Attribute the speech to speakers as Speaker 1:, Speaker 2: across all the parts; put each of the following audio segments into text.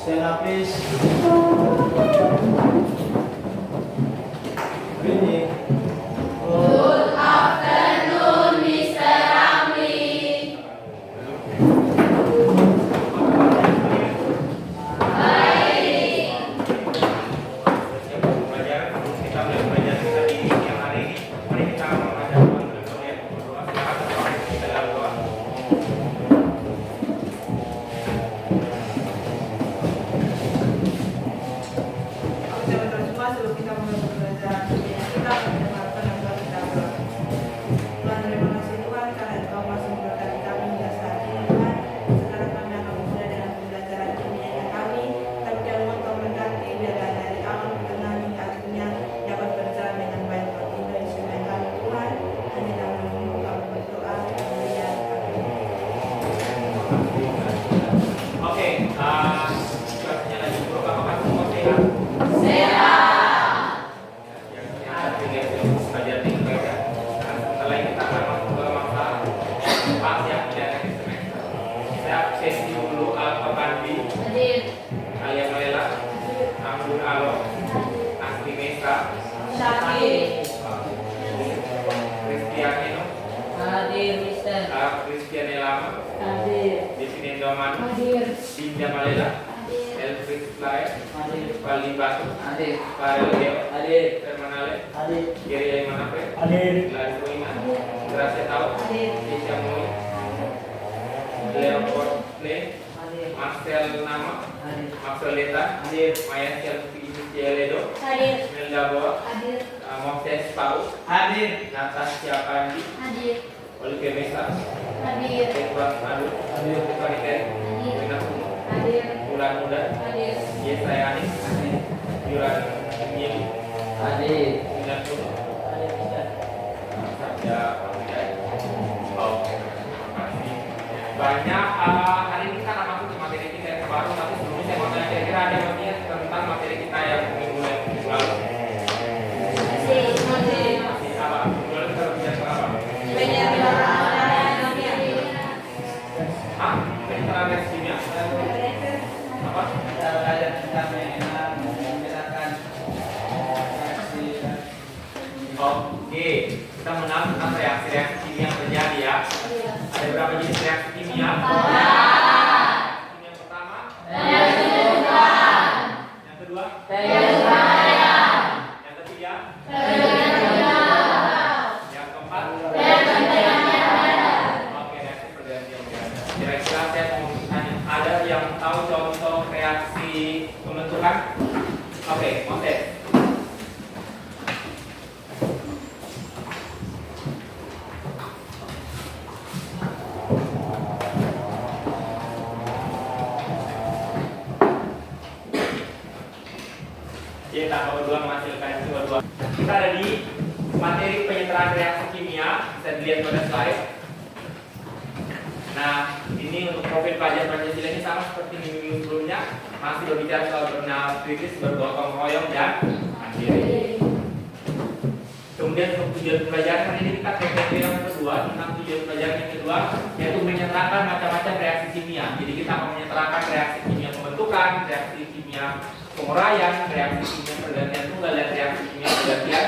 Speaker 1: Senapis. Reading.
Speaker 2: Good afternoon, Mr. Ramli. Baik.
Speaker 3: Kita belajar tadi yang hari ini. Mari kita membaca doa. Kita berdoa.
Speaker 4: Kita berdoa sebelum kita mulai belajar. Kita mendengarkan yang telah kita berdoa. Tuhan, terima kasih Tuhan karena Engkau masih memberkati kami hingga saat ini Tuhan. Sekarang kami akan memulai dengan pembelajaran kimianya kami. Tapi jangan lupa Engkau berkati biarlah dari awal pertengahan hingga akhirnya dapat berjalan dengan baik bagi Indonesia dan kami Tuhan. Hanya dalam nama kami berdoa. Haleluya.
Speaker 3: Oke, kelasnya lagi buruk apakah semua sehat?
Speaker 2: Sehat.
Speaker 3: Yang sehat belajar tinggi baca. Sebentar lagi kita akan masuk ke masa pas yang tidak ada di semester. Saya sesi dulu Al-Fabandi,
Speaker 2: Hadir.
Speaker 3: Alia Malela, Ambur Alo, Asli Mesa,
Speaker 2: Syakir.
Speaker 3: Kristianino,
Speaker 2: Hadir, Mister.
Speaker 3: Kristiane Lama,
Speaker 2: Hadir.
Speaker 3: Devine Doman,
Speaker 2: Hadir.
Speaker 3: Dinda Malela, Elfris Lae, Bali Batu,
Speaker 2: Hadir.
Speaker 3: Farel Deo,
Speaker 2: Hadir.
Speaker 3: Termanale,
Speaker 1: Hadir.
Speaker 3: Giri Manape,
Speaker 1: Hadir.
Speaker 3: Gladys Wina, Gracia Tau,
Speaker 2: Hadir.
Speaker 3: Keisha Mui, Leopold Le,
Speaker 2: Hadir.
Speaker 3: Marcel Nama,
Speaker 2: Hadir.
Speaker 3: Maxwell Leta, Maya Selvi Cieledo,
Speaker 2: Hadir.
Speaker 3: Melda Boa,
Speaker 2: Hadir.
Speaker 3: Moses Pau, Natasha Pandi,
Speaker 2: Hadir.
Speaker 3: Olivia Mesa,
Speaker 2: Hadir.
Speaker 3: Edward Adu, Tiffany Terry, Wina Kuno,
Speaker 2: Hadir.
Speaker 3: Bulan Muda,
Speaker 2: Hadir.
Speaker 3: Yesayani, Yuran Mili,
Speaker 2: Hadir.
Speaker 3: Wina Kuno,
Speaker 2: Hadir, Mister.
Speaker 3: Sabda Pamidai. Oke, terima kasih. Banyak hari ini kita akan masuk ke materi kita yang baru, tapi sebelumnya saya mau tanya kira-kira ada yang bertanya tentang materi kita yang minggu lalu. Masih apa? Minggu lalu kita berbicara tentang apa? Hah? Pencitraan reaksi kimia? Apa?
Speaker 1: Kita belajar tentang membedakan reaksi.
Speaker 3: Oke, kita mengenal tentang reaksi-reaksi kimia yang terjadi ya. Ada berapa jenis reaksi kimia? Reaksi kimia pertama, yang kedua, yang ketiga, yang keempat. Oke, reaksi pergantian gas. Kira-kira saya mau tanya, ada yang tahu contoh reaksi pembentukan? Oke, Moses. Ya, tambah berdua menghasilkan CO2. Kita ada di materi penyetaraan reaksi kimia, bisa dilihat pada slide. Nah, ini untuk profil pelajar Pancasila ini sama seperti minggu sebelumnya, masih berbicara soal bernafas kritis, bergotong royong dan mandiri. Kemudian untuk tujuan pelajaran hari ini kita ke yang kedua, tentang tujuan pelajaran yang kedua, yaitu menyertakan macam-macam reaksi kimia. Jadi kita akan menyertakan reaksi kimia pembentukan, reaksi kimia penguraian, reaksi kimia pergantian tunggal, dan reaksi kimia pergantian.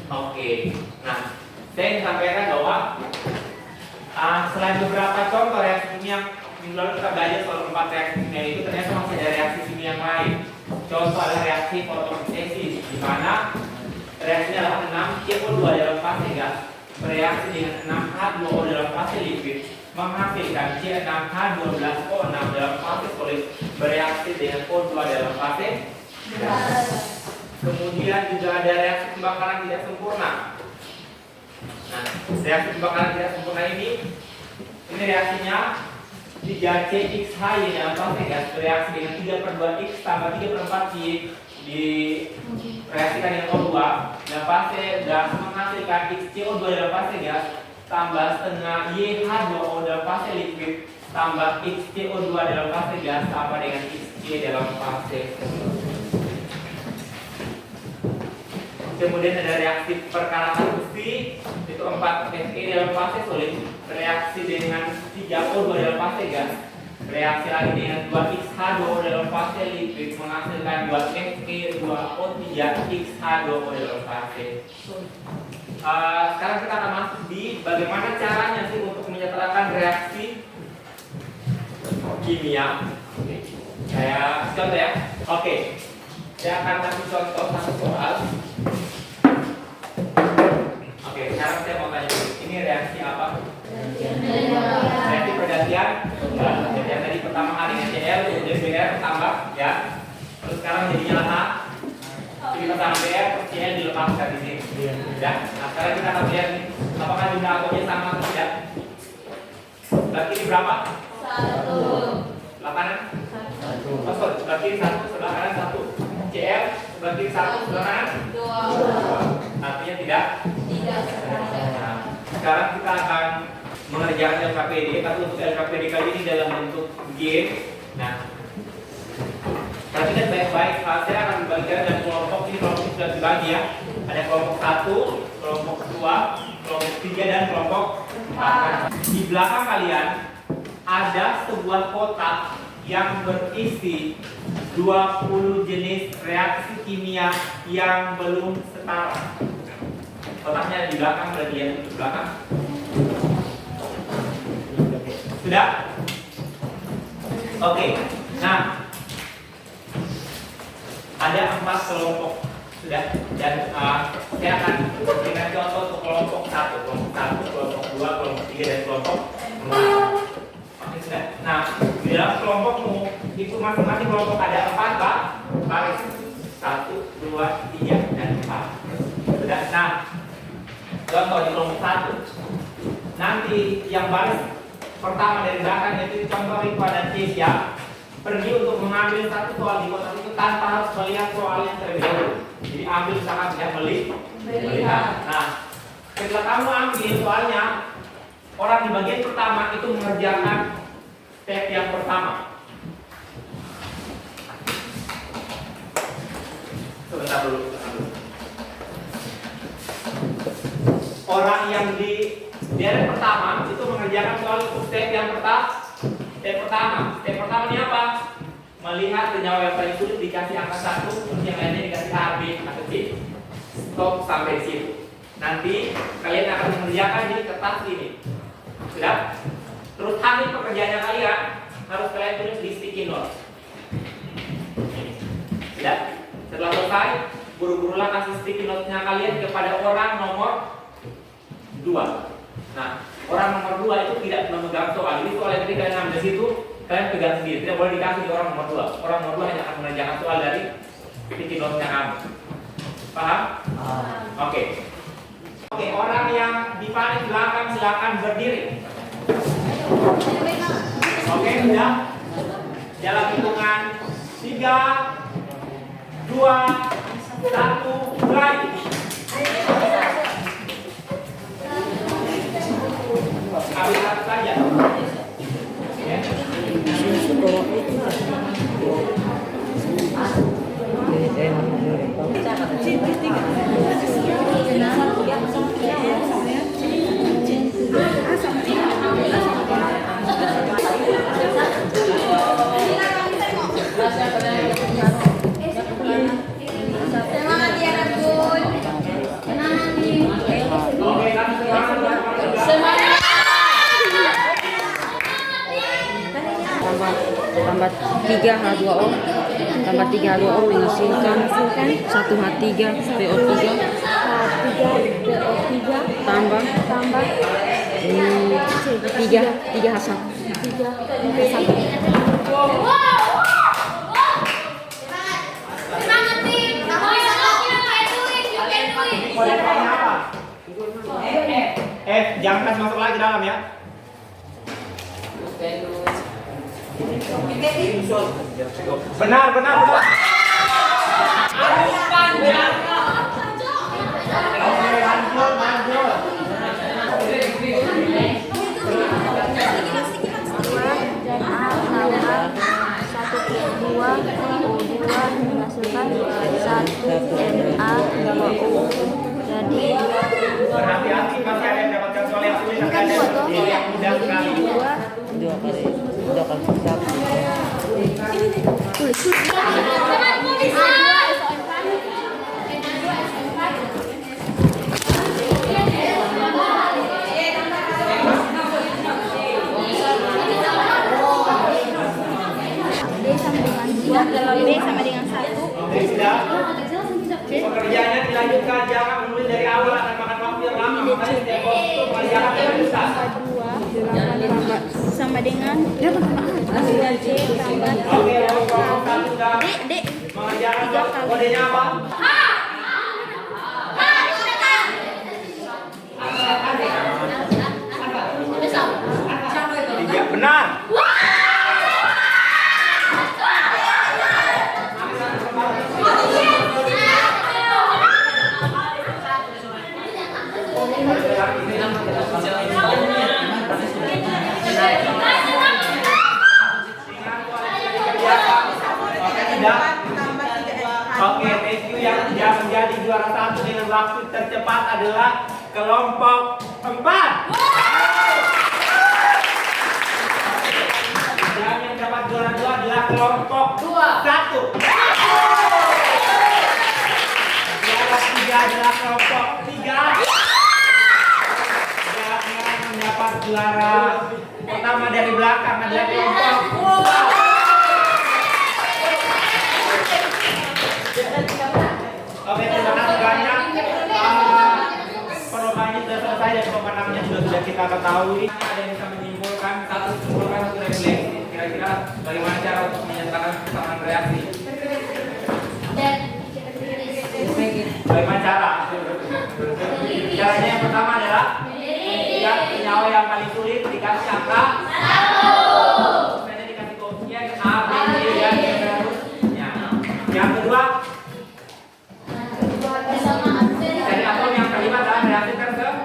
Speaker 3: Oke, nah saya ingin sampaikan bahwa selain beberapa contoh reaksi kimia minggu lalu kita belajar soal 4 reaksi kimia itu, ternyata masih ada reaksi kimia yang lain. Contoh adalah reaksi fotosintesis, di mana reaksinya adalah 6 CO2 dalam fase gas bereaksi dengan 6 H2O dalam fase liquid menghasilkan C6H12O6 dalam fase solid bereaksi dengan O2 dalam fase gas. Kemudian juga ada reaksi pembakaran tidak sempurna. Nah, reaksi pembakaran tidak sempurna ini reaksinya 3CXHY dalam fase gas bereaksi dengan 3/2X tambah 3/4 direaksikan dengan O2 dalam fase gas menghasilkan XCO2 dalam fase gas tambah setengah YH2O dalam fase liquid tambah XCO2 dalam fase gas sama dengan XC dalam fase. Kemudian ada reaksi perkarasan besi itu 4 Fe dalam fase solid, reaksi dengan 3O2 dalam fase gas, reaksi lagi dengan 2XH2O dalam fase lipid menghasilkan 2Fe2O3 XH2O dalam fase. Sekarang kita akan masuk di bagaimana caranya sih untuk menyetarakan reaksi kimia. Saya contoh ya. Oke. Saya akan kasih contoh satu soal. Oke, sekarang saya mau tanya dulu. Ini reaksi apa? Reaksi pergantian. Jadi yang tadi pertama kali NaCl jadi Br tambah ya. Terus sekarang jadinya H. Jadi pertama Br terus Cl dilepaskan di sini. Ya. Nah, sekarang kita akan lihat nih apakah jumlah atomnya sama atau tidak. Berarti ini berapa? 1. Sebelah kanan? 1. Oh, sorry. Berarti 1 sebelah kanan 1. Cl sebelah kiri 1 sebelah kanan 2. Artinya tidak. Nah, sekarang kita akan mengerjakan LKPD. Tapi untuk LKPD kali ini dalam bentuk game. Nah, perhatikan baik-baik. Saya akan membagikan dan kelompok ini sudah dibagi ya. Ada kelompok 1, kelompok 2, kelompok 3 dan kelompok 4. Di belakang kalian ada sebuah kotak yang berisi 20 jenis reaksi kimia yang belum setara. Kotaknya di belakang, berarti ya di belakang. Sudah? Oke. Nah, ada 4 kelompok. Sudah. Dan saya akan berikan contoh untuk kelompok 1, kelompok 2, kelompok 3 dan kelompok 4. Oke, sudah. Nah, di dalam kelompokmu itu masing-masing kelompok ada 4 baris. 1, 2, 3 dan 4. Sudah. Nah, contoh di kelompok 1. Nanti yang baris pertama dari belakang itu contoh Riko dan Kesia pergi untuk mengambil satu soal di kotak itu tanpa harus melihat soalnya terlebih dahulu. Jadi ambil misalkan tidak melihat. Nah, setelah kamu ambil soalnya, orang di bagian pertama itu mengerjakan step yang pertama. Sebentar dulu. Orang yang di deret pertama itu mengerjakan soal step yang pertama. Step pertama ini apa? Melihat senyawa yang paling sulit dikasih angka 1, terus yang lainnya dikasih A, B, atau C. Stop sampai situ. Nanti kalian akan mengerjakan di kertas ini. Sudah? Terus akhir pekerjaannya kalian harus kalian tulis di sticky note. Sudah? Setelah selesai, buru-burulah kasih sticky note-nya kalian kepada orang nomor 2. Nah, orang nomor 2 itu tidak memegang soal. Jadi soal yang tadi kalian ambil situ, kalian pegang sendiri. Tidak boleh dikasih di orang nomor 2. Orang nomor 2 hanya akan mengerjakan soal dari sticky note-nya kamu. Paham? Oke. Oke, orang yang di paling belakang silakan berdiri. Oke, sudah. Dalam hitungan 3, 2, 1, mulai. Ambil satu saja.
Speaker 2: Semangat ya Ragul. Semangat nih.
Speaker 3: Oke, kan
Speaker 2: Semangat.
Speaker 5: Tambah 3H2O tambah 3H2O menghasilkan 1H3 PO3 tambah 3H1.
Speaker 3: Koleksinya apa? Jangan kasih masuk lagi dalam ya. Benar. Oke, lanjut.
Speaker 6: Dan A tambah 1 O2 menghasilkan 1 Na2O.
Speaker 3: ini kan dua tuh. Yang mudah sekali.
Speaker 5: Dua kali satu.
Speaker 2: Temanku bisa.
Speaker 6: B sama dengan 1.
Speaker 3: Oke, sudah. Pekerjaannya dilanjutkan, jangan menulis dari awal akan makan waktu yang lama. Makanya setiap waktu mengerjakan yang besar.
Speaker 6: 2 sama dengan 2C tambah 3
Speaker 3: Oke, kelompok satu sudah
Speaker 6: Dek,
Speaker 3: mengerjakan kodenya apa? Tiga, benar. Oke, thank you. Yang menjadi juara satu dengan waktu tercepat adalah kelompok 4. Dan yang dapat juara 2 adalah kelompok 1. Juara 3 adalah kelompok 3. Dan yang mendapat juara pertama dari belakang adalah kelompok 2. Oke, terima kasih banyak. Perlombanya sudah selesai dan pemenangnya sudah kita ketahui. Ada yang bisa menyimpulkan satu refleksi. Kira-kira bagaimana cara untuk menyatakan kesamaan reaksi? Bagaimana cara? Caranya yang pertama adalah senyawa yang paling sulit dikasih angka 1. Saya dikasih koefisien A, B, C, dan seterusnya. Yang kedua, dari atom yang terlibat dalam reaksi tersebut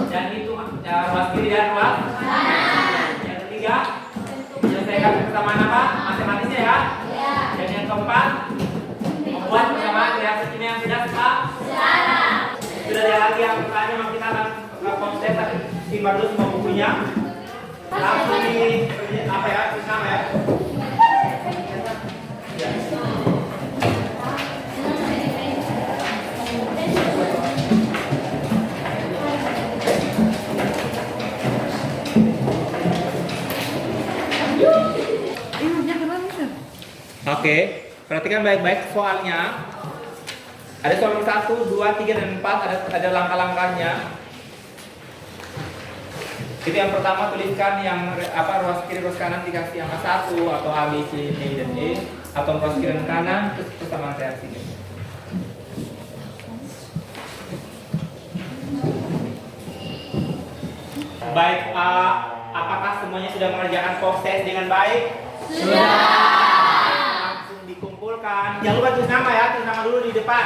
Speaker 3: dan itu ruas kiri dan ruas kanan. Yang ketiga, menyelesaikan persamaan apa? Matematisnya ya. Dan yang keempat, membuat persamaan reaksi kimia yang tidak secara. Sudah ada lagi yang bertanya, memang kita akan konsep tapi simpan dulu semua bukunya. Langsung di apa ya? Sama ya. Oke, perhatikan baik-baik soalnya. Ada soal nomor 1, 2, 3, dan 4. Ada langkah-langkahnya. Itu yang pertama, tuliskan yang ruas kiri ruas kanan dikasih angka 1 atau A, B, C, D, dan E, atau ruas kiri dan kanan terus persamaan reaksinya. Baik, apakah semuanya sudah mengerjakan proses dengan baik? Langsung dikumpulkan. Jangan lupa tulis nama ya, tulis nama dulu di depan.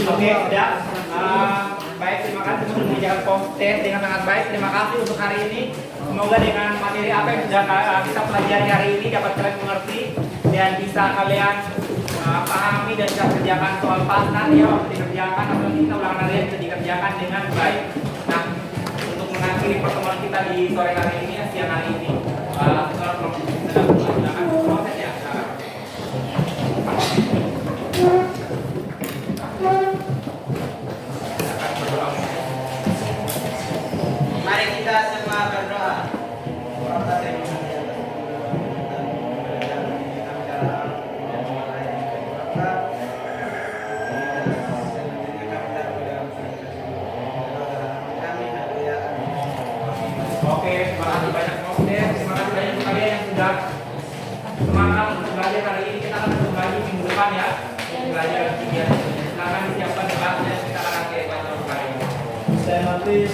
Speaker 3: Oke, sudah. Baik, terima kasih sudah mengerjakan proses dengan sangat baik. Terima kasih untuk hari ini. Semoga dengan materi apa yang sudah kita pelajari hari ini dapat kalian mengerti dan bisa kalian pahami dan bisa kerjakan soal pasar ya waktu dikerjakan atau kita ulangan harian bisa dikerjakan dengan baik. Nah, untuk mengakhiri pertemuan kita di sore hari ini, siang hari ini, silakan proses ya.
Speaker 1: Mari kita semua berdoa.
Speaker 3: Oke, terima kasih banyak proses. Terima kasih banyak untuk kalian yang sudah semangat untuk belajar hari ini. Kita akan terus belajar minggu depan ya. Belajar kegiatan. Silakan disiapkan kelasnya. Kita akan akhiri kelas hari ini.
Speaker 1: Saya notis